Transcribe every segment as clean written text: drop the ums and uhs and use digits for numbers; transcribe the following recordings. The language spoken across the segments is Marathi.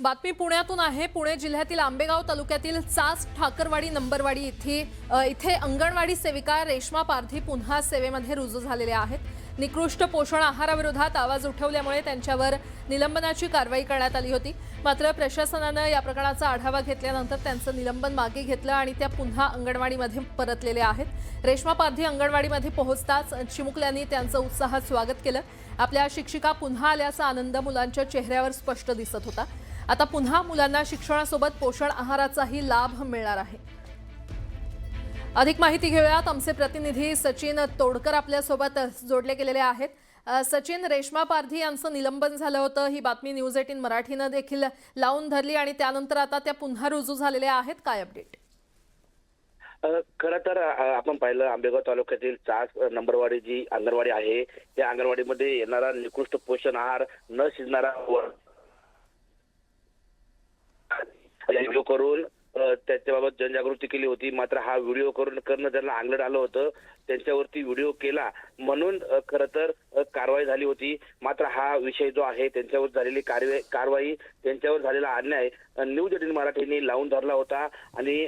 बातमी पुण्यातून आहे। पुणे जिल्ह्यातील आंबेगाव तालुक्यातील चास ठाकरवाडी नंबरवाडी इथे अंगणवाडी सेविका रेश्मा पारधी पुन्हा सेवेमध्ये रुजू झालेल्या आहेत। निकृष्ट पोषण आहाराविरोधात आवाज उठवल्यामुळे त्यांच्यावर निलंबनाची कारवाई करण्यात आली होती। मात्र प्रशासनाने या प्रकरणाचा आढावा घेतल्यानंतर त्यांचं निलंबन मागे घेतलं आणि त्या पुन्हा अंगणवाडीमध्ये परतलेल्या आहेत। रेश्मा पारधी अंगणवाडीमध्ये पोहोचताच चिमुकल्यांनी त्यांचं उत्साहात स्वागत केलं। आपल्या शिक्षिका पुन्हा आल्याचा आनंद मुलांच्या चेहऱ्यावर स्पष्ट दिसत होता। आता पुन्हा मुलांना शिक्षणासोबत पोषण आहाराचाही लाभ मिळणार आहे। अधिक माहिती घेऊयात। आमचे प्रतिनिधी सचिन तोडकर आपल्या सोबत जोडले गेलेले आहेत। सचिन, रेश्मा पारधी यांचं निलंबन झालं होतं, ही बातमी न्यूज 18 मराठीने देखील लावून धरली आणि त्यानंतर आता त्या पुन्हा रुजू झालेल्या आहेत। काय अपडेट? खरं तर आपण पाहिलं आंबेगाव तालुक्यातील चास नंबरवाडी जी अंगणवाडी आहे, त्या अंगणवाडीमध्ये येणारा निकृष्ट पोषण आहार, न शिजणारा व्हिडिओ करून त्याच्याबाबत जनजागृती केली होती। मात्र हा व्हिडिओ करणं त्यांना अंगलट आलं होतं। त्यांच्यावरती व्हिडिओ केला म्हणून खरं तर कारवाई झाली होती। मात्र हा विषय जो आहे त्यांच्यावर झालेली कारवाई, त्यांच्यावर झालेला अन्याय न्यूज 18 मराठीने लावून धरला होता आणि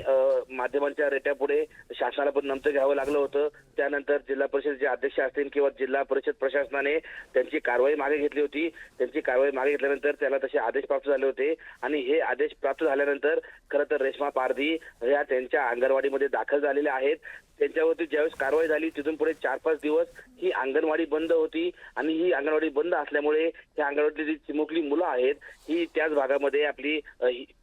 माध्यमांच्या रेट्यापुढे शासनाला पण नमतं घ्यावं लागलं होतं। त्यानंतर जिल्हा परिषदेचे अध्यक्ष असतील किंवा जिल्हा परिषद प्रशासनाने त्यांची कारवाई मागे घेतली होती। त्यांची कारवाई मागे घेतल्यानंतर त्याला तसे आदेश प्राप्त झाले होते आणि हे आदेश प्राप्त झाल्यानंतर खरं तर रेश्मा पारधी ह्या त्यांच्या अंगणवाडीमध्ये दाखल झालेल्या आहेत। त्यांच्यावरती ज्यावेळेस कारवाई झाली तिथून पुढे 4-5 दिवस ही अंगणवाडी बंद होती आणि ही अंगणवाडी बंद असल्यामुळे त्या अंगणवाडीतली जी चिमुकली मुलं आहेत ही त्याच भागामध्ये आपली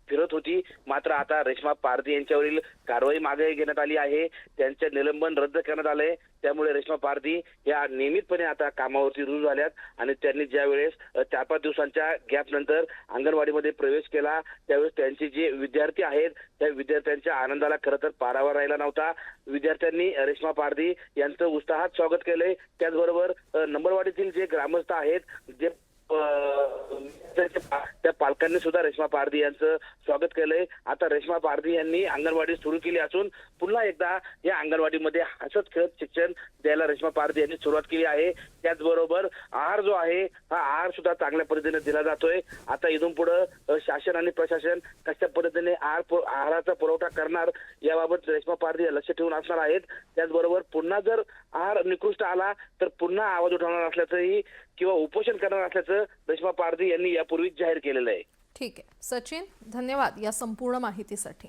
फिरत होती। मात्र आता रेश्मा पारधी यांच्यावरील कारवाई मागे घेण्यात आली आहे। त्यांचे निलंबन रद्द करण्यात आले। त्यामुळे रेश्मा पारधी या नियमितपणे आता कामावरती रुजू झाल्यात आणि त्यांनी ज्यावेळेस 4-5 दिवसांच्या गॅप नंतर अंगणवाडीमध्ये प्रवेश केला त्यावेळेस त्यांचे जे विद्यार्थी आहेत त्या विद्यार्थ्यांच्या आनंदाला खरं तर पारावर राहिला नव्हता। विद्यार्थ्यांनी रेश्मा पारधी यांचं उत्साहात स्वागत केलंय। त्याचबरोबर नंबरवाडीतील जे ग्रामस्थ आहेत जे त्या पालकांनी सुद्धा रेश्मा पारधी यांचं स्वागत केलंय। आता रेश्मा पारधी यांनी अंगणवाडी सुरू केली असून पुन्हा एकदा या अंगणवाडीमध्ये हसत खेळत शिक्षण द्यायला रेश्मा पारधी यांनी सुरुवात केली आहे। त्याचबरोबर आहार जो आहे हा आहार सुद्धा चांगल्या पद्धतीने दिला जातोय। आता इथून पुढे शासन आणि प्रशासन कशा पद्धतीने आहाराचा पुरवठा करणार याबाबत रेश्मा पारधी लक्ष ठेवून असणार आहेत। त्याचबरोबर पुन्हा जर आहार निकृष्ट आला तर पुन्हा आवाज उठवणार असल्याचंही किंवा उपोषण करणार असल्याचं रेश्मा पारधी यांनी यापूर्वीच जाहीर केलेलं आहे। ठीक आहे सचिन, धन्यवाद या संपूर्ण माहितीसाठी।